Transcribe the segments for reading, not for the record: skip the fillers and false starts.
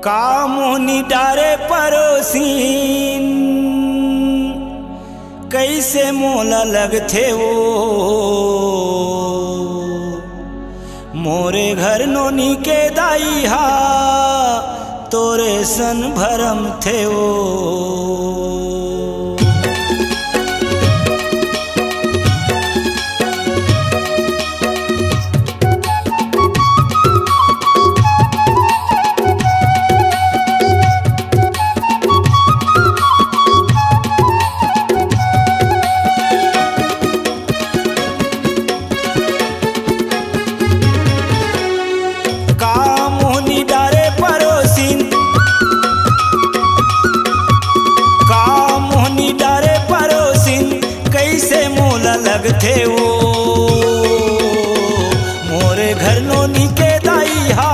का मोहनी डारे परोसीन कैसे मोला लगथे वो मोरे घर नोनी के दाई हा तोरे सन भरम थे वो। लगथे वो मोरे घर नोनी के दाई हा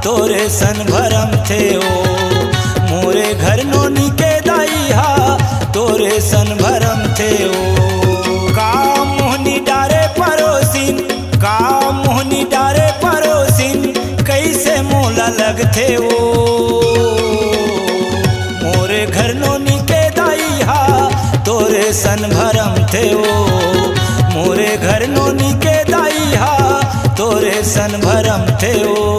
तोरे सन भरम थे वो मोरे घर नोनी के दाई हा तोरे सन भरम थे वो। का मोहनी डारे परोसिन का मोहनी डारे परोसिन कैसे मोला लगथे वो मोरे घर नोनी के दाई हा तोरे सन भरम थे वो मोरे घर नोनी के दाई हा तोरे सन भरम थे वो।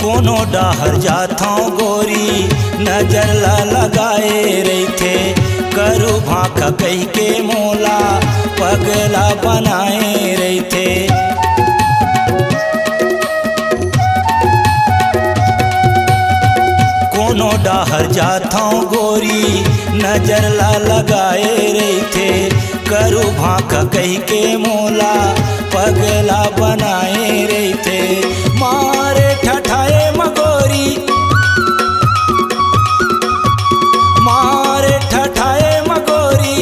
कोनो डाहर जाथों गोरी नजर ला लगाए रही थे करू भाखा कही के मोला पगला बनाए रही थे। कोनो डाहर जाथों गोरी नजर ला लगाए रही थे करू भाखा कही के मोला पगला बनाए रही थे। मारे ठठाए मगोरी मारे ठठाए मगोरी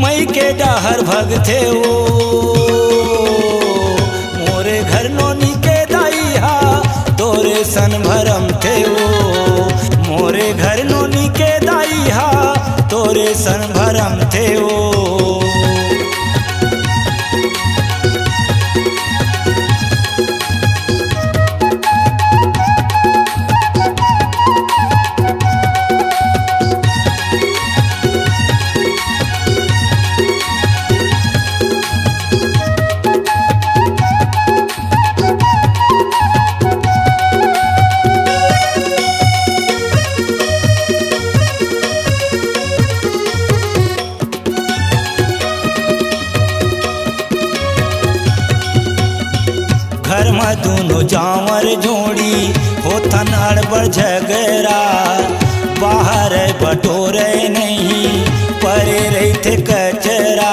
मई के डाहर भगथे वो मोरे घर नोनी के दाई हा तोरे सन भरम थे वो मोरे घर नोनी के दाई हा तोरे सन भरम थे वो। घर में दोनों जावर जोड़ी होथन अड़बड़ झगड़ा बाहर बटोरे नहीं परे रही थे कचरा।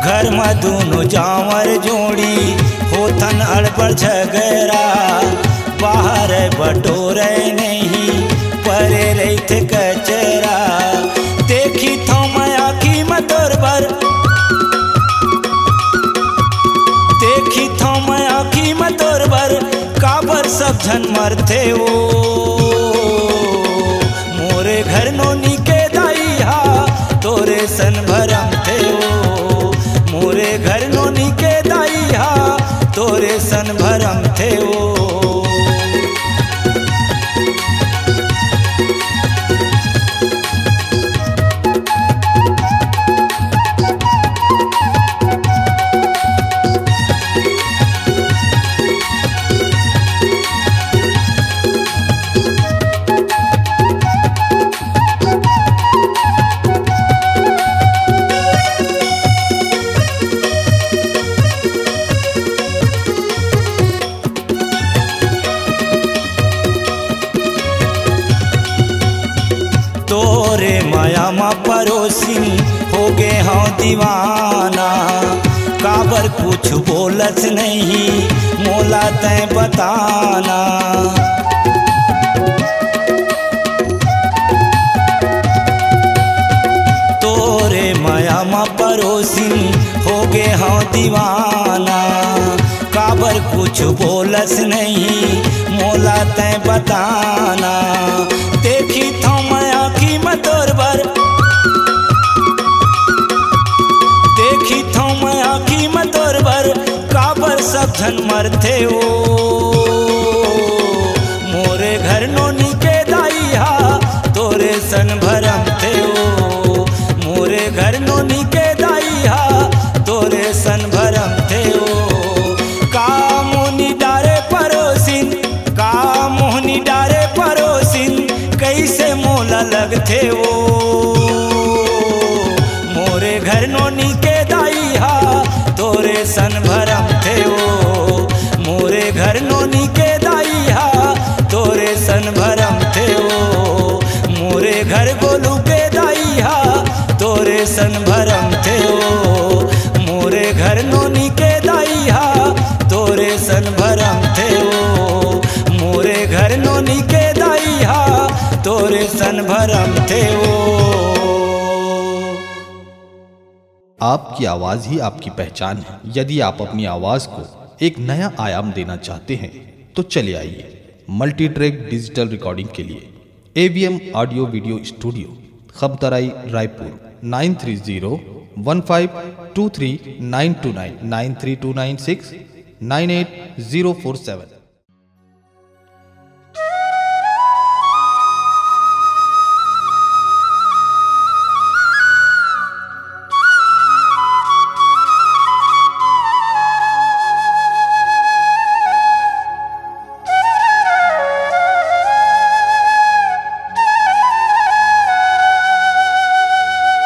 घर में दोनों जावर जोड़ी होथन अड़बड़ झगड़ा बाहर बटोरे नहीं परे रही थे कचरा। देखी थो मैं आखी में तोर बर देखी थो मैं आखी में तोर बर काबर सब झन मरथे वो मोरे घर नोनी के दाई हा तोरे सन भरम थे वो मोरे घर नोनी के दाई हा तोरे सन भरम थे वो। तोरे माया मा परोसिन हो गे हाँ दीवाना, काबर कुछ बोलत नहीं मोला तय बताना। तोरे माया मा परोसिन हो गे हाँ दीवाना, काबर कुछ बोलस नहीं मोला तय बताना। देखी था माया की मतोर बर, देखी था माया की मतोर बर, काबर सब धन मरते हो। मोरे घर नोनी के दाइया तोरे सन भरम थे हो। मोरे घर नोनी के दाइया तोरे सन भरम थे हो। का मोहनी डारे परोसिन, का मोहनी डारे परोसिन, कैसे मोला लगते हो। मोरे घर नोनी के दाइया तोरे सन भरम थे हो। मोरे घर नोनी के दाइया तोरे सन भरम थे हो। मोरे घर गोलू के दाइया तोरे सन भरम थे हो। मोरे घर नोनी के दाइया तोरे सन भरम थे हो। मोरे घर नोनी के दाइया तोरे सन भरम थे हो। आपकी आवाज़ ही आपकी पहचान है। यदि आप अपनी आवाज़ को एक नया आयाम देना चाहते हैं तो चले आइए मल्टी ट्रैक डिजिटल रिकॉर्डिंग के लिए AVM audio video studio, Khabtarai, Raipur 9301523929 93296 98047।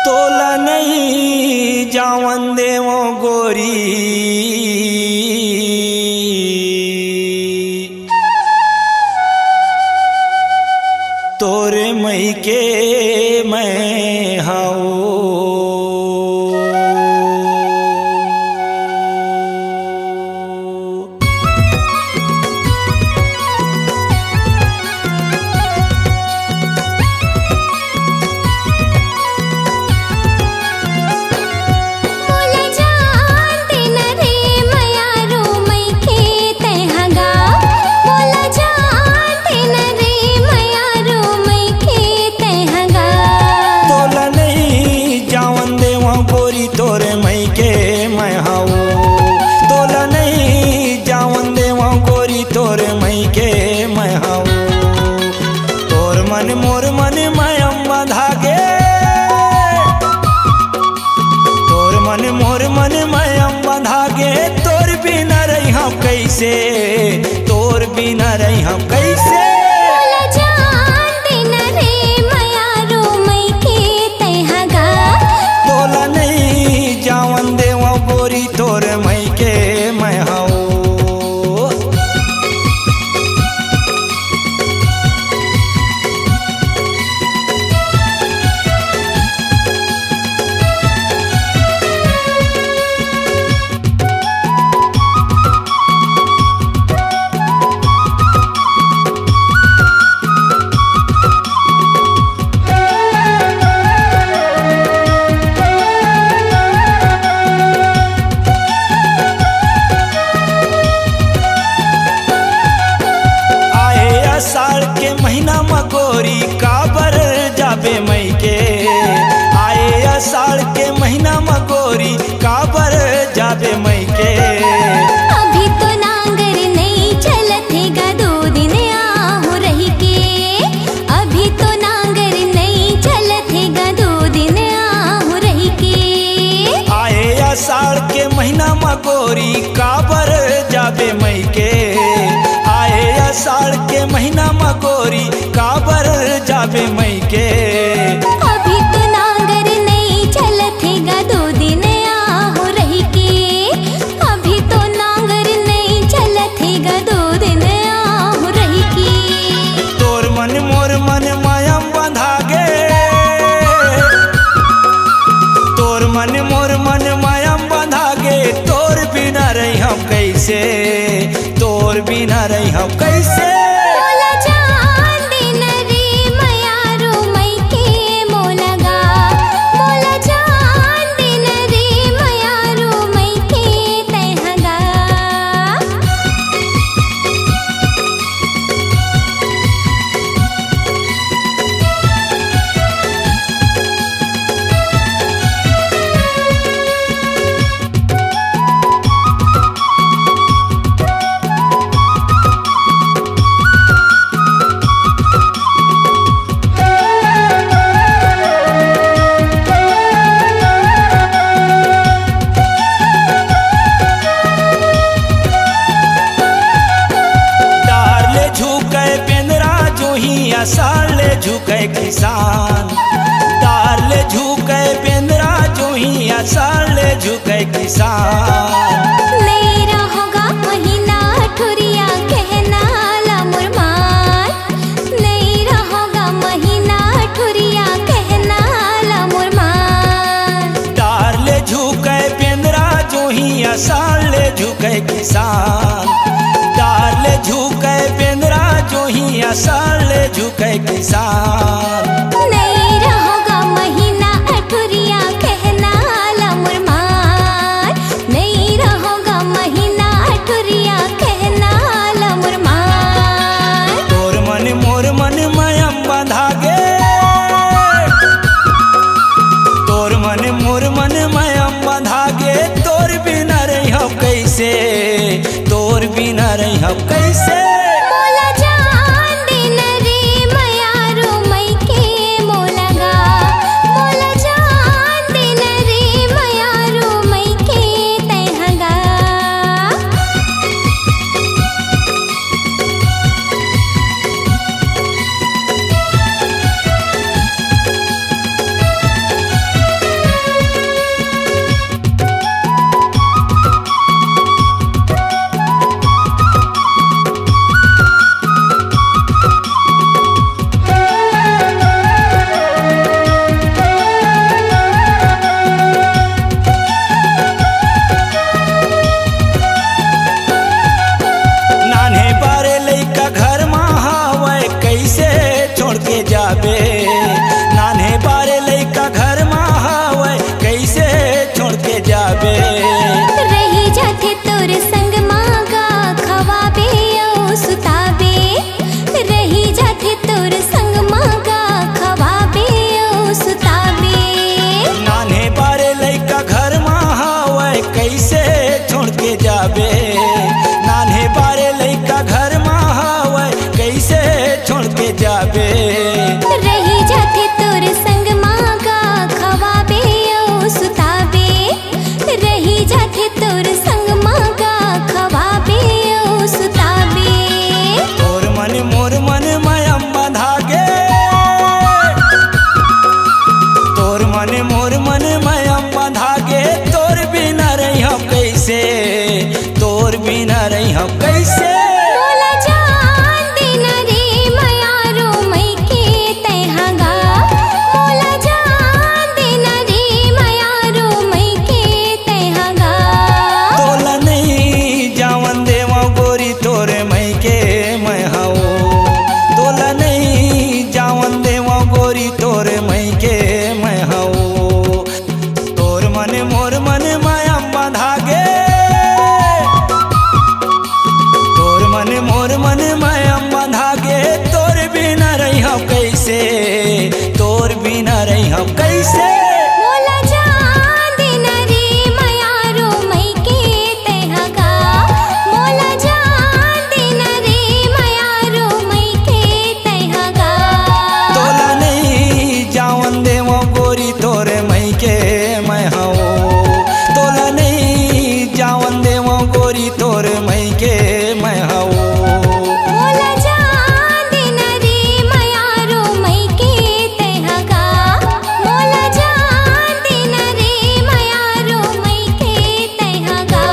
तोला नहीं जावन देवो गोरी, तोरे मई के मैं हाओ। तोरे मई के मैं हाऊ, तोला नहीं जावन देवा गोरी, तोरे मई के मैं हाऊ। तोर मन मोर मन मयम बंधागे, तोर मन मोर मन मयम बंधागे। तोर बिना रही हम कैसे, तोर बिना रही हम कैसे। जावन देवा गोरी तोरे मई के मैं हाऊ। साल के महीना मगोरी काबर जाबे मई के, आए साल के महीना मगोरी काबर जाबे मई के। अभी तो नांगर नहीं चलत है गा, 2 दिन आहू रही के। अभी तो नांगर नहीं चलत है गा, 2 दिन आहू रही के। आए साल के महीना मगोरी काबर जाबे मई के, आए साल के महीना मगोरी काबर जाबे मई के। अभी तो नांगर नहीं चलत है गा, 2 दिन आहू रही के। अभी तो नांगर नहीं चलत है गा, 2 दिन आहू रही के। तोर मन मोर मन मायम बंधागे, अषाढ़ ले झुके किसान। तार ले झुके बेंद्रा जो ही अषाढ़ ले झुके किसान। नहीं रहोगा महीना ठुरिया कहना ला मुरमान। नहीं रहोगा महीना ठुरिया कहना ला मुरमान। तार ले झुके बेंद्रा जो ही अषाढ़ ले झुके किसान। तार ले झुके बेंद्रा जो ही अषाढ़ ले झुके किसान। नहीं रहोगा महीना ठुरिया कहना ला मुरमान। नहीं रहोगा महीना ठुरिया कहना ला मुरमान। तोर मन मोर मन मयम बंधा गे। तोर मन मोर मन मयम बंधा गे। तोर बिना रही हम कैसे। तोर बिना रही हम कैसे। मोला जान दिन रे मयारो मई के मोला गा। मोला जान दिन रे मयारो मई के तैहगा। नान्हे बारे लइका घर में हावे कैसे छोड़ के जाबे। नान्हे बारे लइका घर में हावे कैसे छोड़ के जाबे। रही जाथे तोर संग मागा खवाबे ओ सुताबे। रही जाथे तोर संग मागा खवाबे ओ सुताबे। नान्हे बारे लइका घर में हावे कैसे छोड़ के जाबे। नान्हे बारे लइका घर में हावे कैसे छोड़ के जाबे। रही जाथे तोर संग मागा खवाबे ओ सुताबे। रही जाथे तोर संग मागा खवाबे ओ सुताबे। तोर मन मोर मन मयम बंधा गे। तोर मन मोर मन मयम बंधा गे। तोर बिना रही हम कैसे। तोर बिना रही हम कैसे। मोला जान दिन रे मयारो मई के तैहगा। मोला जान दिन रे मयारो मई के तैहगा। तोला नहीं जावन देवा गोरी तोरे मई के मैं हाओ। तोला नहीं जावन देवा गोरी तोरे मई के मैं हाओ। तोर मन मोर मन मयम बंधा गे। तोर मन मोर मन मयम बंधा गे। तोर बिना रही हम कैसे। तोर बिना रही हम कैसे। मोला जान दिन रे मयारो मई के तैहगा। मोला जान दिन रे मयारो मई के तैहगा। तोला नहीं जावन देवो गोरी तोरे मई के मैं हाओ। तोला नहीं जावन देवो गोरी तोरे मई के मैं हाओ। मोला जान दिन रे मयारो मई के तैहगा। मोला जान दिन रे मयारो मई के तैहगा।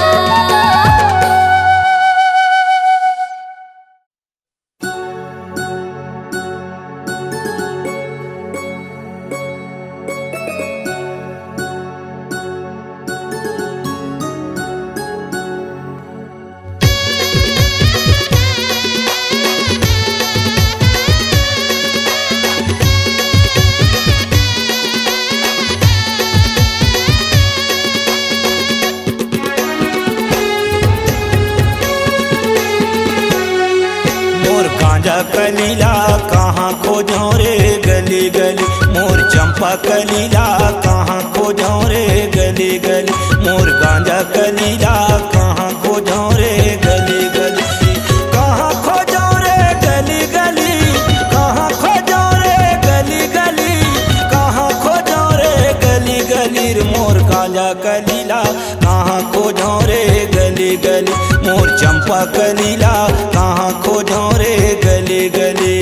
मोर गांजा कलीला कहाँ खोजो रे गली गली। मोर चंपा कलीला कहाँ खोजो रे गली गली। मोर गांजा कलीला कहाँ खोजो रे गली गली। कहाँ खोजो रे गली गली। कहाँ खोजो रे गली गली। कहाँ खोजो रे गली गली। मोर गांजा कलीला कहाँ खोजो रे गली गली। मोर चंपा कलीला कहाँ खोजो रे गली गली।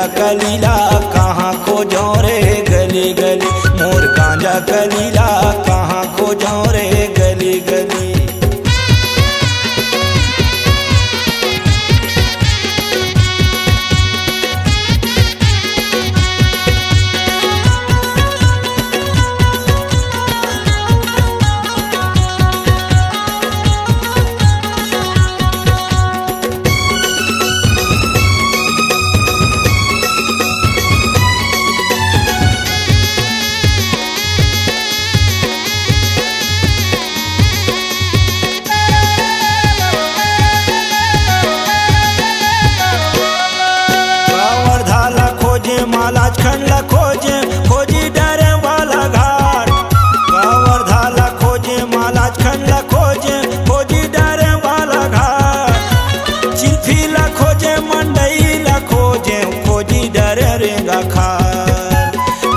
गांजा कलीला कहाँ खोजो रे गली गली, मोर गांजा कलीला कहाँ खोजो रे गली गली। मालाज खंडला खोजे खोजी डरे वाला घाट, कावर्धाला खोजे मालाज खंडला खोजे खोजी डरे वाला घाट, चिल्फीला खोजे मंडईला खोजे खोजी डरे रेंगा खार,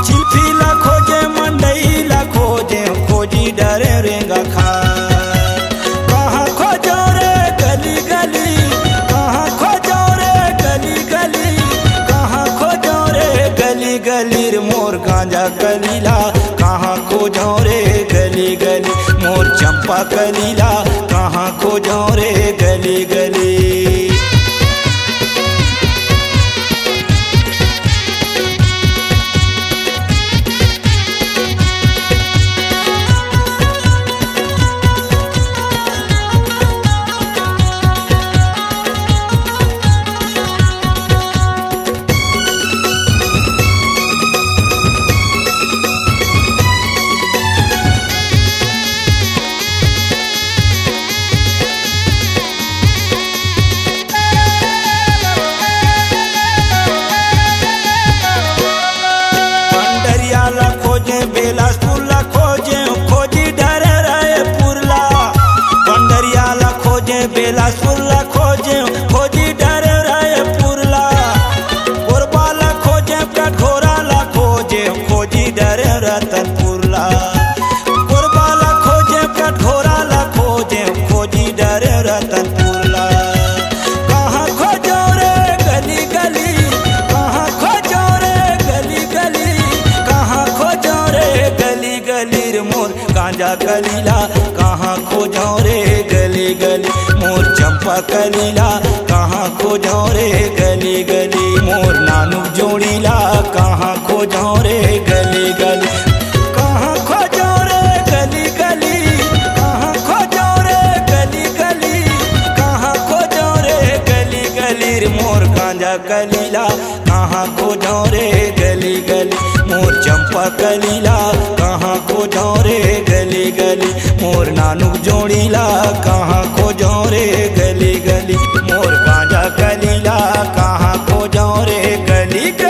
चिल्फीला खोजे मंडईला खोजे खोजी डरे रेंगा खार। कहाँ खोजो रे गली गली, कहाँ खोजो रे गली गली, कहाँ खोजो गली गली रे मोर गांजा कलीला कहाँ खोजो रे गली गली, मोर चंपा कलीला कहाँ खोजो रे गली गली। बेलासपुरला खोजे खोजी डरे रायपुरला, पंडरियाला खोजे बेलासपुरला खोजे खोजी डरे रायपुरला, कोरबाला खोजे कठोराला खोजे खोजी डरे रतनपुरला, कोरबाला खोजे कठोराला खोजे खोजी डरे रतनपुरला। कहाँ खोजो रे गली गली, कहाँ खोजो रे गली गली, कहाँ खोजो गली गली रे मोर गांजा कलीला कहाँ खोजो रे गली गली, मोर चंपा कलीला कहाँ खोजो रे गली गली, मोर नानुक जोड़ीला कहाँ खोजो रे गली गली, कहाँ खोजो रे गली गली, कहाँ खोजो रे गली गली, कहाँ खोजो रे गली गली रे मोर गांजा कलीला कहाँ खोजो रे गली गली, मोर चंपा कलीला कहाँ खोजो रे गली गली, मोर नानुक जोड़ीला कहाँ खोजो रे गली गली, मोर गांजा कलीला कहाँ खोजो रे गली गली।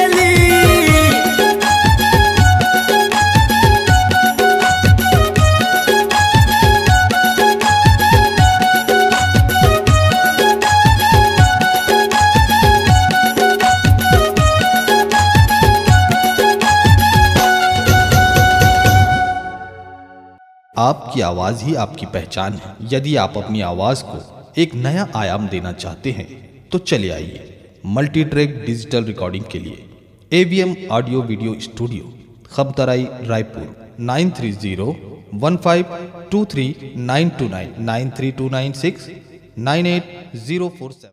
आपकी आवाज़ ही आपकी पहचान है। यदि आप अपनी आवाज़ को एक नया आयाम देना चाहते हैं तो चले आइए मल्टी ट्रैक डिजिटल रिकॉर्डिंग के लिए AVM audio video studio, Khabtarai, Raipur 9301523929 93296 98047।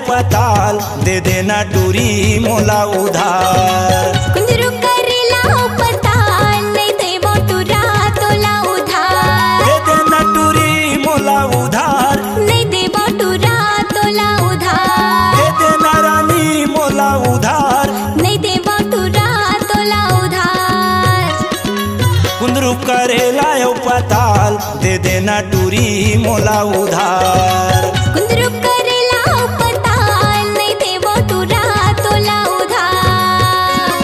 पताल दे देना टूरी मोला उधार, कुंदरू करेला पताल नहीं देबो टूरा तोला उधार, दे देना टूरी मोला उधार, नहीं देबो टूरा तोला उधार, दे देना रानी मोला उधार, नहीं देबो टूरा तोला उधार। कुंदरू करेला पताल दे देना टूरी मोला उधार, कुंदरू करेला पताल नहीं देबो टूरा तोला उधार।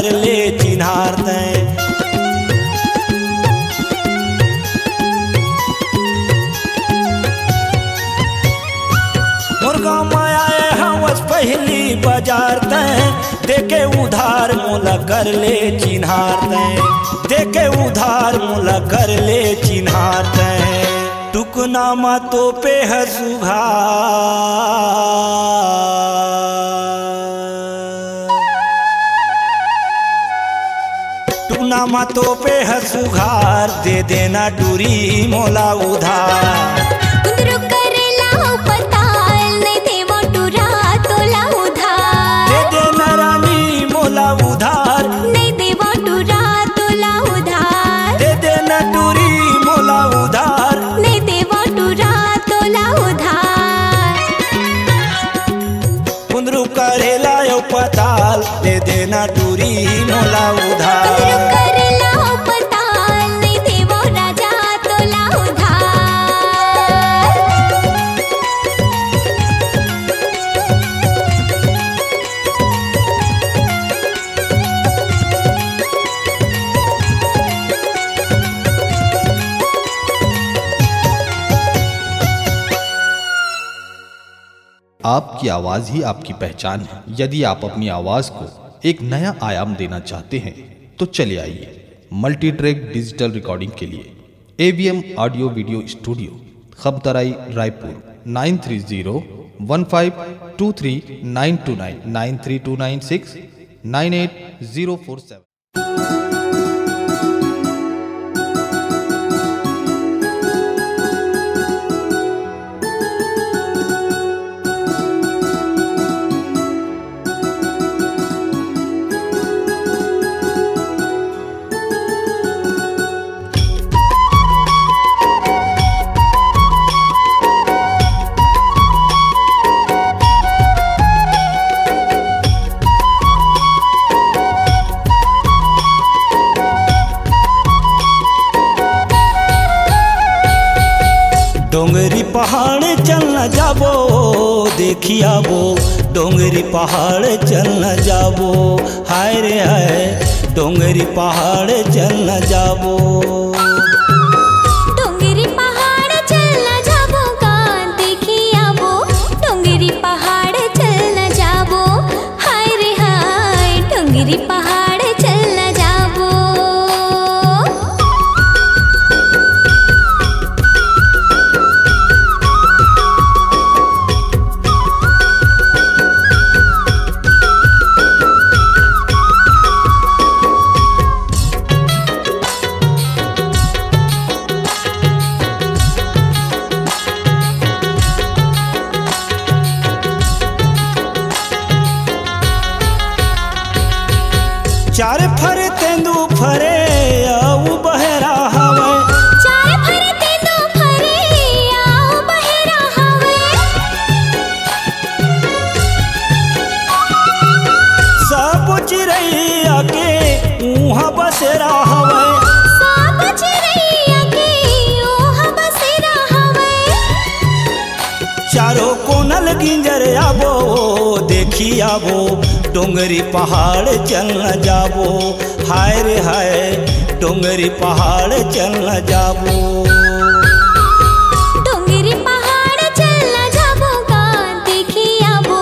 कर ले चिन्हार तैं। मुर्गा माया हवस पहली बाजार तैं, देके उधार मोला कर ले चिन्हार तैं, देके उधार मोला कर ले चिन्हार तैं। टुकनामा तो पे है सुघार, टुकनामा तो पे है सुघार, दे देना टूरी मोला उधार। कुंदरू करेला पताल नहीं देवो टूरा तोला उधार, दे देना रानी मोला उधार, नहीं देवो टूरा तोला उधार, दे देना टूरी मोला उधार। नहीं देवो टूरा तोला उधार। कुंदरू करेला यो पताल, दे देना टूरी मोला उधार। कुंदरू करेला पताल नहीं देवो राजा तोला उधार। आपकी आवाज़ ही आपकी पहचान है। यदि आप अपनी आवाज़ को एक नया आयाम देना चाहते हैं तो चले आइए मल्टी ट्रैक डिजिटल रिकॉर्डिंग के लिए AVM audio video studio, Khamtarai, Raipur 9301523929 93296 98047। डोंगरी पहाड़ चल न जाबो, देखिया वो डोंगरी पहाड़ चल न जाबो, हाय रे हाय डोंगरी पहाड़ चल न जाबो। डोंगरी पहाड़ चल न जाबो का देखिया वो, डोंगरी पहाड़ चल न जाबो, हाय रे हाय डोंगरी पहाड़ चल न जाबो। चार फरे तेंदू फरे आऊ बहरा हवे, चार फरे तेंदू फरे आऊ बहरा हवे, सब चिरैया के उहाँ बसेरा हवे, सब चिरैया के उहाँ बसेरा हवे। चारों कोनल गिंजर आबो, देखी आबो डोंगरी पहाड़ चल न जाबो, हाय रे हाय डोंगरी पहाड़ चल न जाबो। डोंगरी पहाड़ चल न जाबो का देखी आबो,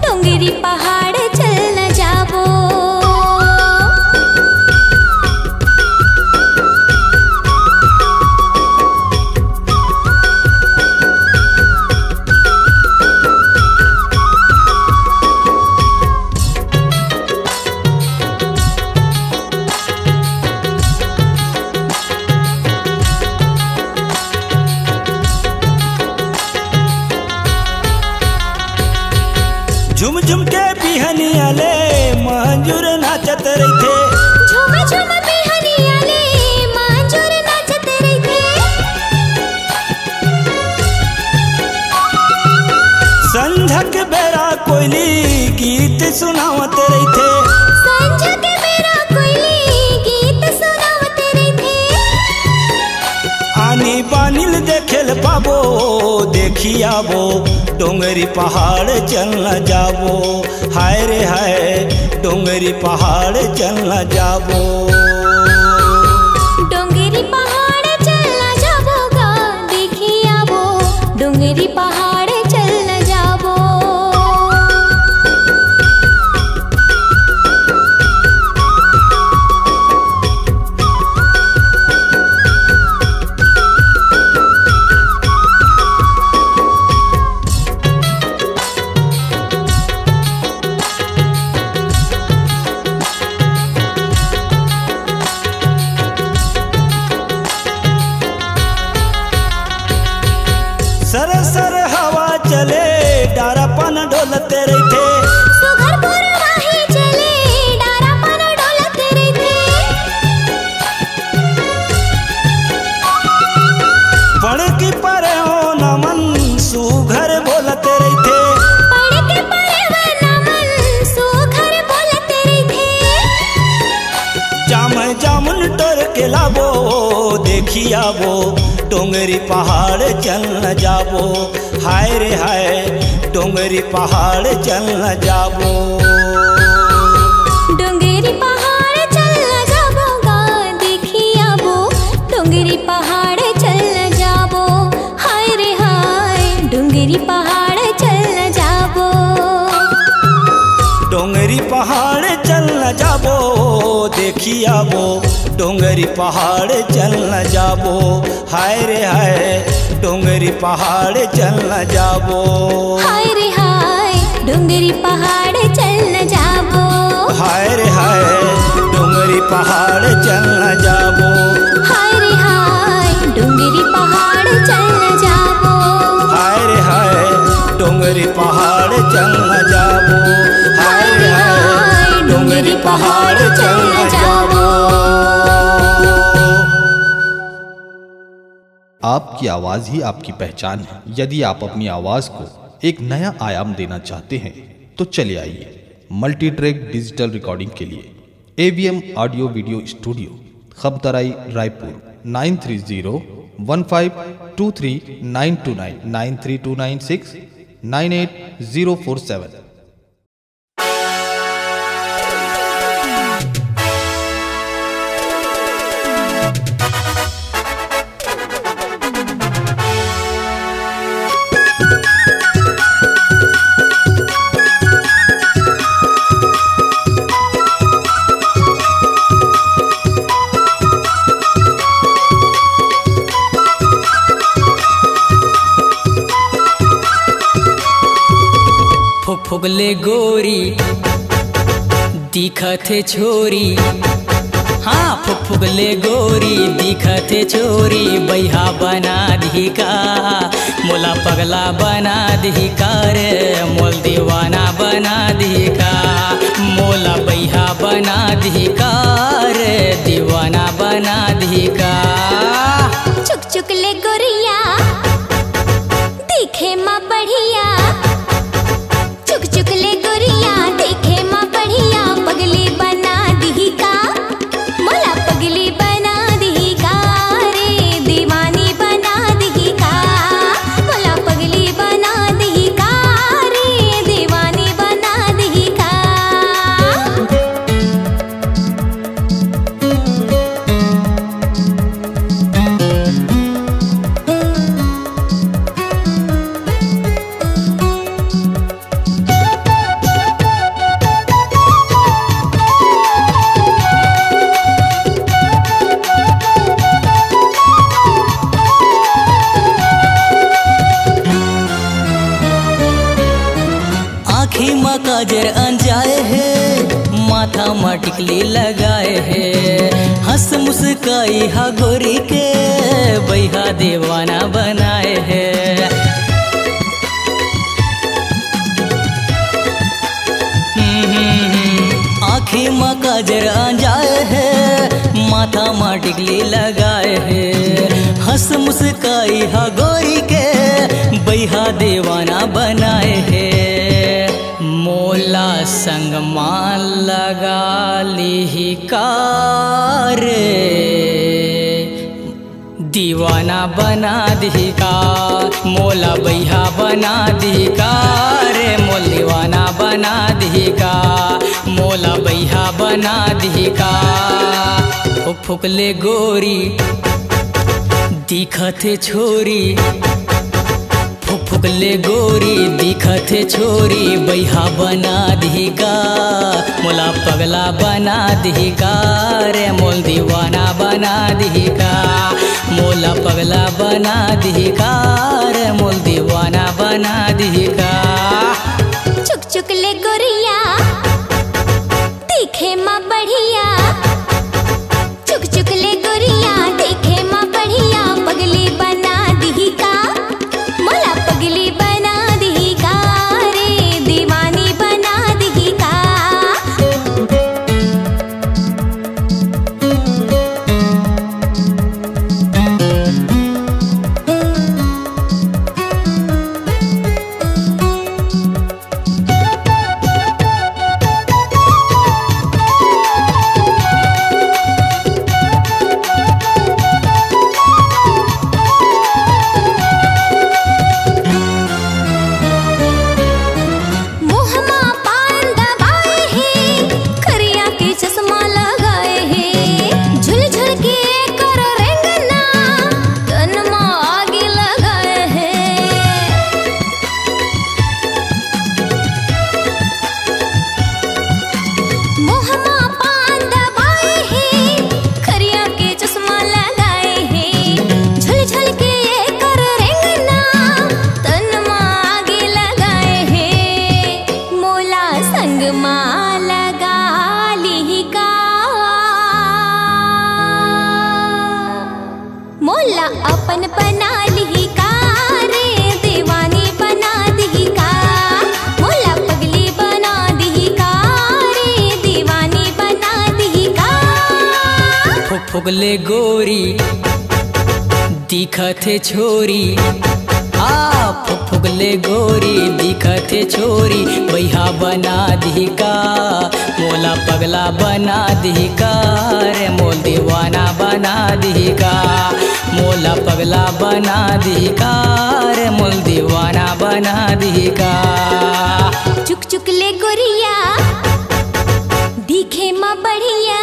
डोंगरी पहाड़ चल न जाबो। झुम झुम के बिहनिया ले मंजूर नाचत रहिथे, झुम झुम बिहनिया ले मंजूर नाचत रहिथे। संझा के बेरा कोयली गीत सुनावत रहिथे, संझा के बेरा कोयली गीत सुनावत रहिथे। आनी बानिल देखेल पाबो, देखी आबो डोंगरी पहाड़ चल न जाबो, हाय रे हाय डोंगरी पहाड़ चल न जाबो। डोंगरी पहाड़ चल न जाबो गा देखी आवो, डोंगरी पहाड़ चल न जाबो। सरसर हवा चले डारापन डोलते रहते, सुघर पुरवाही चले डारापन डोलते रहते। पढ़ की परे हो नमन सुघर बोलते रहते, पढ़ के परे वो नमन सुघर बोलते रहते। जाम जामुन टोर के लाबो देखी आवो, डोंगरी पहाड़ चल न जाबो। हाय रे हाय डोंगरी पहाड़ चल न जाबो। डोंगरी पहाड़ चल न जाबो गा देखी आवो, डोंगरी पहाड़ चल न जाबो। हाय रे हाय डोंगरी पहाड़ चल न जाबो। डोंगरी पहाड़ चल न जाबो देखी आवो, डोंगरी पहाड़ चल न जाबो। हाय रे हाय डोंगरी पहाड़ चल न जाबो। हाय रे हाय डोंगरी पहाड़ चल न जाबो। हाय रे हाय डोंगरी पहाड़ चल न जाबो। हाय रे हाय डोंगरी पहाड़ चल न जाबो। हाय रे हाय डोंगरी पहाड़ चल न जाबो। हाय रे हाय डोंगरी पहाड़ चल न जाबो। आपकी आवाज़ ही आपकी पहचान है। यदि आप अपनी आवाज़ को एक नया आयाम देना चाहते हैं तो चले आइए मल्टी ट्रैक डिजिटल रिकॉर्डिंग के लिए AVM audio video studio, Khabtarai, Raipur 9301523929 93296 98047। फुगले गोरी दिखत है छोरी, हाँ फुगले गोरी दिखत है छोरी। बैहा बना दी का मोला पगला बना दी का रे, मोल दीवाना बना दी का। मोला बैहा बना दी का रे, दीवाना बना दी का। चुक चुक ले गोरिया दिखे माँ बढ़िया, चुक चुक ले गोरिया देखे माँ बढ़िया। पगली बना दी का मोला पगली बना दी का रे, दीवानी बना दी का। मोला पगली बना दी का रे, दीवानी बना दी का। काजर अंजाए है माथा में टिकली लगाए है, हंस मुस्काई हा गोरी के बैहा दीवाना बनाए है। आँखी में काजर अंजाए है माथा में टिकली लगाए है, हंस मुस्काई हा गोरी के बैहा दीवाना बनाए है। मोला संग मान लगा ली कारे, दीवाना बना दी का। मोला बैहा बना दी का रे, मोल दीवाना बना दी का। मोला बना दी का। फुक फुक ले गोरी दिखत छोरी, फुक फुक ले गोरी दिखत छोरी, बैहा बना दी का। मोला पगला बना दी का रे मोल दीवाना बना दी का। मोला पगला बना दी का रे मोल दीवाना बना दी का। चुक चुक ले गोरिया दिखे माँ बढ़िया, चुक चुक ले गोरिया दिखे माँ बढ़िया, पगली बना दी का। मोला पगली बना दी का रे दीवानी बना दी का। मोला अपन बना ली का रे दीवानी बना दी का। मोला पगली बना दी का रे दीवानी बना दी का। फुक फुक ले गोरी दिखत छोरी, फुक फुक ले गोरी दिखत छोरी, बैहा बना दी का। मोला पगला बना दी का रे मोल दीवाना बना दी का। मोला पगला बना दी का रे मोल दीवाना बना दी का। चुक चुक ले गोरिया दिखे माँ बढ़िया,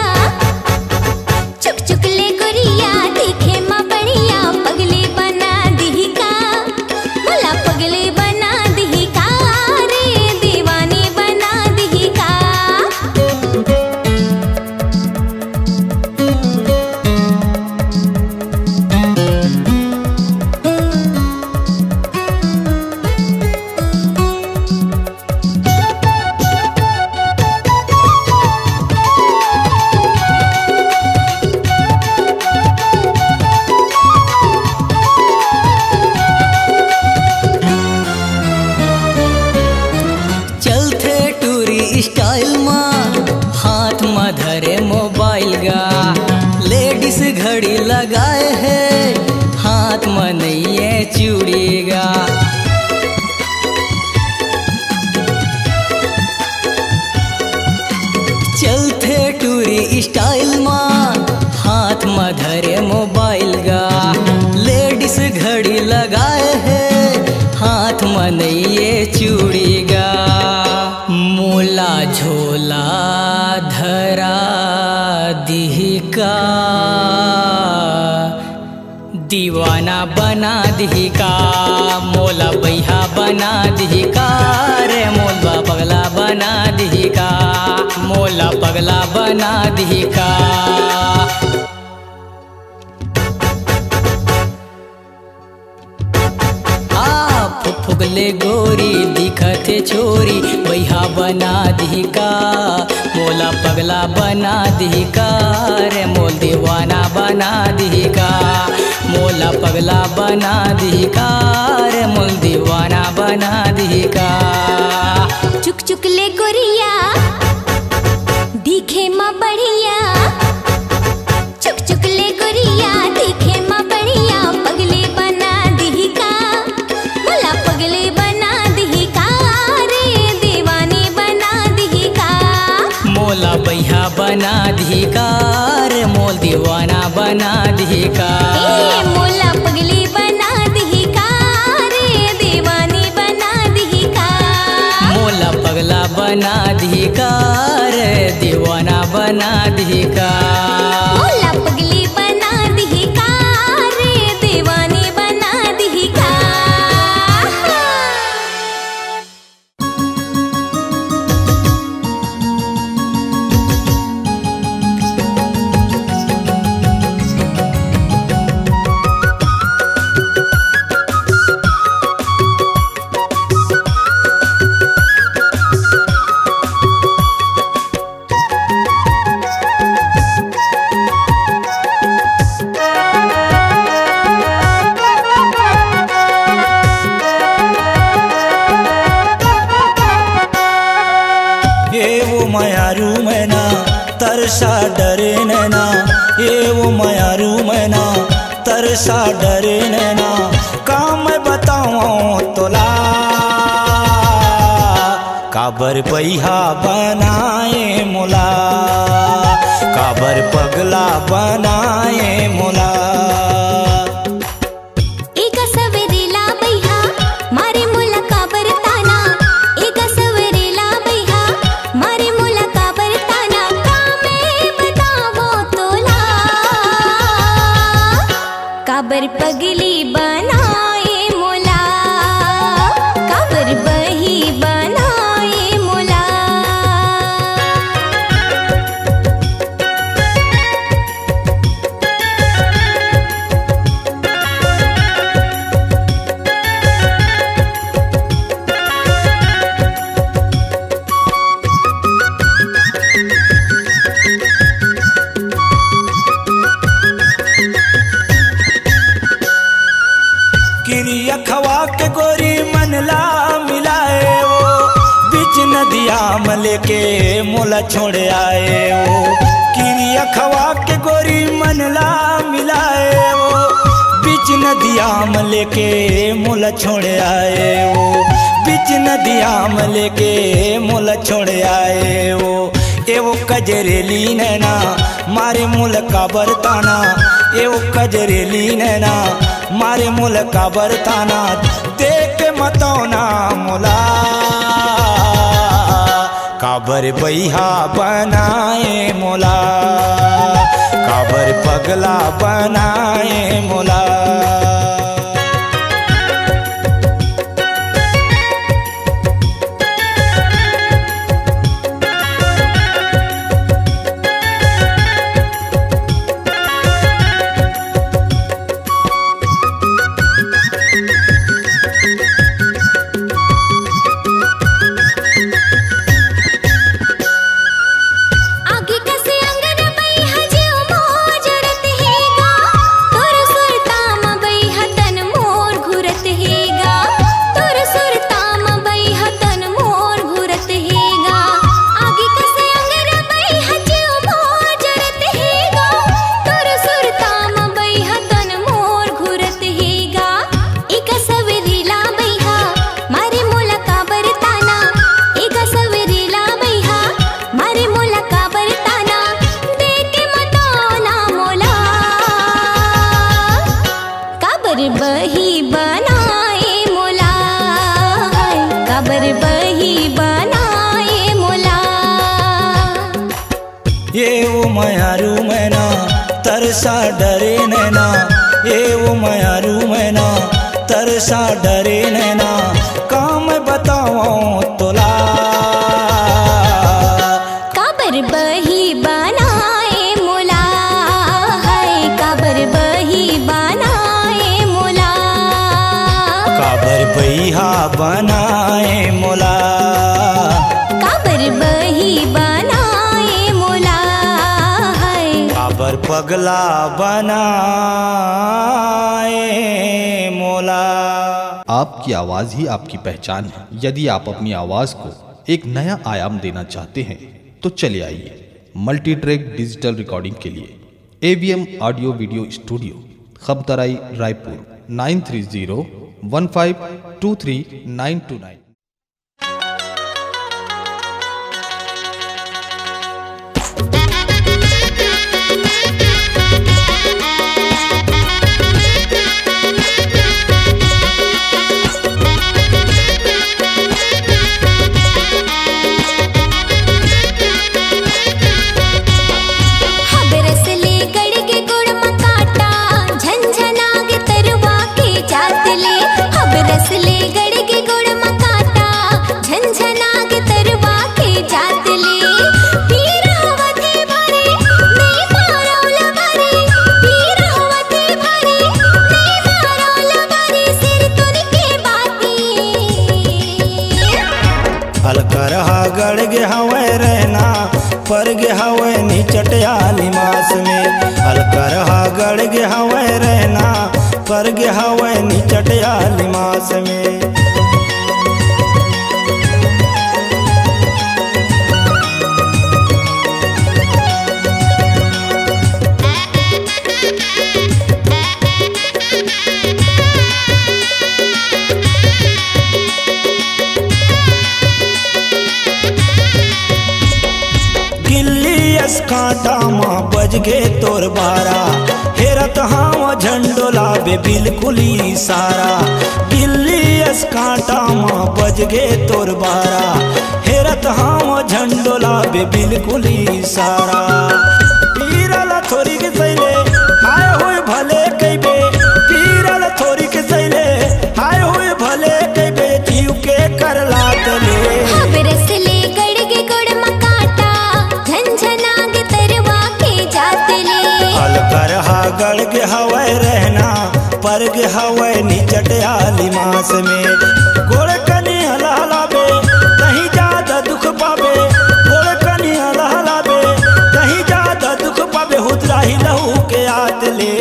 चुक चुक ले गोरिया दिखे माँ बढ़िया, पगली बना दी का। मोला पगली बना दी का रे दीवानी बना दी का। स्टाइल माँ हाथ में धरे मोबाइल गा, लेडीज घड़ी लगाए है हाथ में नहीं है चूड़ी गा। चलते टूरी स्टाइल माँ हाथ में धरे मोबाइल गा, लेडीज घड़ी लगाए है हाथ में नहीं है चूड़ी गा। मोला झोला धरा दी का, दीवाना बना दी का। मोला बैहा बना दी का रे मोला पगला बना दी का। मोला पगला बना दी का। फुक फुक ले गोरी दिखत छोरी, बैहा बना दी का। मोला पगला बना दी का रे मोल दीवाना बना दी का। मोला पगला बना दी का रे मोल दीवाना बना दी का। चुक चुक ले गोरिया दिखे माँ बढ़िया, चुक चुक ले गोरिया दिखे माँ बढ़िया, पगली बना दी का। मोला पगली बना दी का रे दीवानी बना दी का। मोला बैहा बना दी का रे मोल दीवाना बना दी का। मोला पगली बना दी का रे दीवानी बना दी का। मोला पगला बना दी का रे दीवाना बना बना दी का। मोला पगली बना दी का रे दीवानी बना दी का। मायारू मैना तरसा डरे नैना, ये वो मायारू मैना तरसा डरे नैना। काम मैं बताऊं तोला काबर बैहा बनाए मोला, काबर पगला बनाए मोला। काबर पगली बनाए मोला, काबर बही बनाए मोला। किरिया खवा के गोरी मनला मिलाए वो, बीच नदिया में लेके मोला छोड़ आए वो। किरिया खवा के गोरी मनला मिलाए वो, बीच नदिया में लेके मोला छोड़ आए वो। बीच नदिया में लेके मोला छोड़ आए वो। एवो कजरेली नैना मारे मुल का बरताना, एवो कजरेली नैना मारे मुल का बरताना। देख मतौना मोला काबर बैहा बनाए मोला, काबर पगला बनाए मोला। बही बनाए मोला, काबर बही बनाए मोला। ये वो मायारू मैना तरसा डरे नैना, ये वो मायारू मैना तरसा डरे नैना। काम बताऊं तोला काबर बही बनाए मोला, काबर बही बनाए मोला। काबर बैहा बनाए मोला, काबर बही बनाए मोला। काबर पगला बनाए मोला। आपकी आवाज़ ही आपकी पहचान है। यदि आप अपनी आवाज़ को एक नया आयाम देना चाहते हैं तो चले आइए मल्टी ट्रैक डिजिटल रिकॉर्डिंग के लिए AVM audio video studio, Khabtarai, Raipur 9301523929। पर गे हवे निचट आली मास में। अलकर हा गड़ गे हवे रहना पर गे हवे निचट आली मास में। कांटा माँ बज गे तोर बारा हेरत हाँ झंडोला बे बिल्कुल ही सारा। गिल्ली अस कांटा माँ बज गे तोर बारा हेरत हाँ झंडोला बे बिल्कुल ही सारा। पीरल थोड़ी के सैले हाय हुए भले कैबे पीरल थोड़ी के सैले हाय हुए भले कैबे जीव के कर लातले। गड़ गे हवे रहना पर गे हवे निचट आली मास में। गोड़ कनी हलाबे कहीं ज्यादा दुख पाबे गोड़ कनी हलाबे कहीं ज्यादा दुख पाबे हुदरा ही लहू के आतले।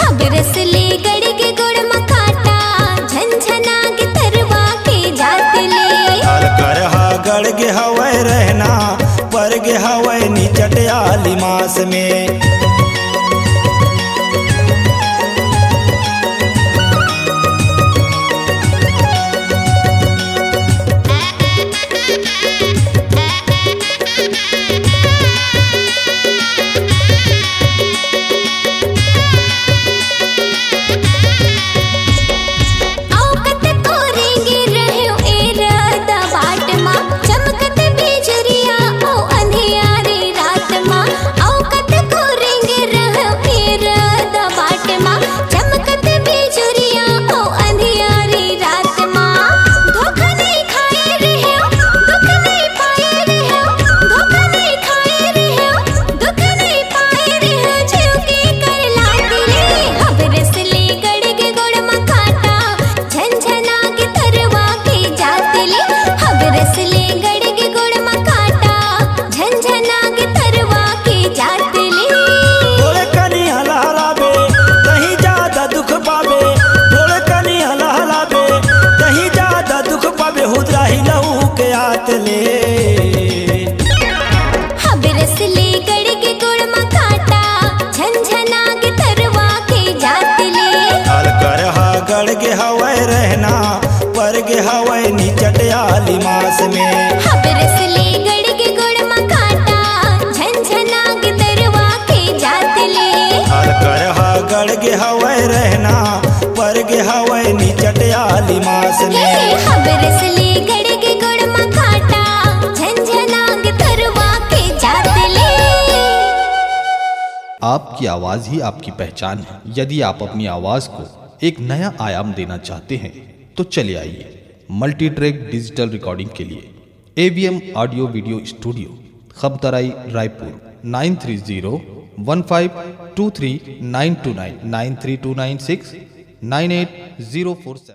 हबरस ले गड़ के गोड़ मकाटा झंझना के तरवा के जातले। अलकर हा गड़ गे हवे रहना पर गे हवे निचट आली मास में। हबरस ले गड़ के गोड़ मकाटा झंझना के तरवा के जातले। अलकर हा गड़ गे हवे रहना पर गे हवे निचट आली मास में। हबरस ले गड़ के गोड़ मकाटा झंझना के तरवा के जातले। अलकर हा गड़ गे हवे रहना पर गे हवे निचट आली मास में। हबरस ले गड़ के गोड़ मकाटा झंझना के तरवा के जातले। आपकी आवाज़ ही आपकी पहचान है। यदि आप अपनी आवाज़ को एक नया आयाम देना चाहते हैं तो चले आइए मल्टी ट्रैक डिजिटल रिकॉर्डिंग के लिए AVM audio video studio Khabtarai Raipur 9301523929 93296 98047।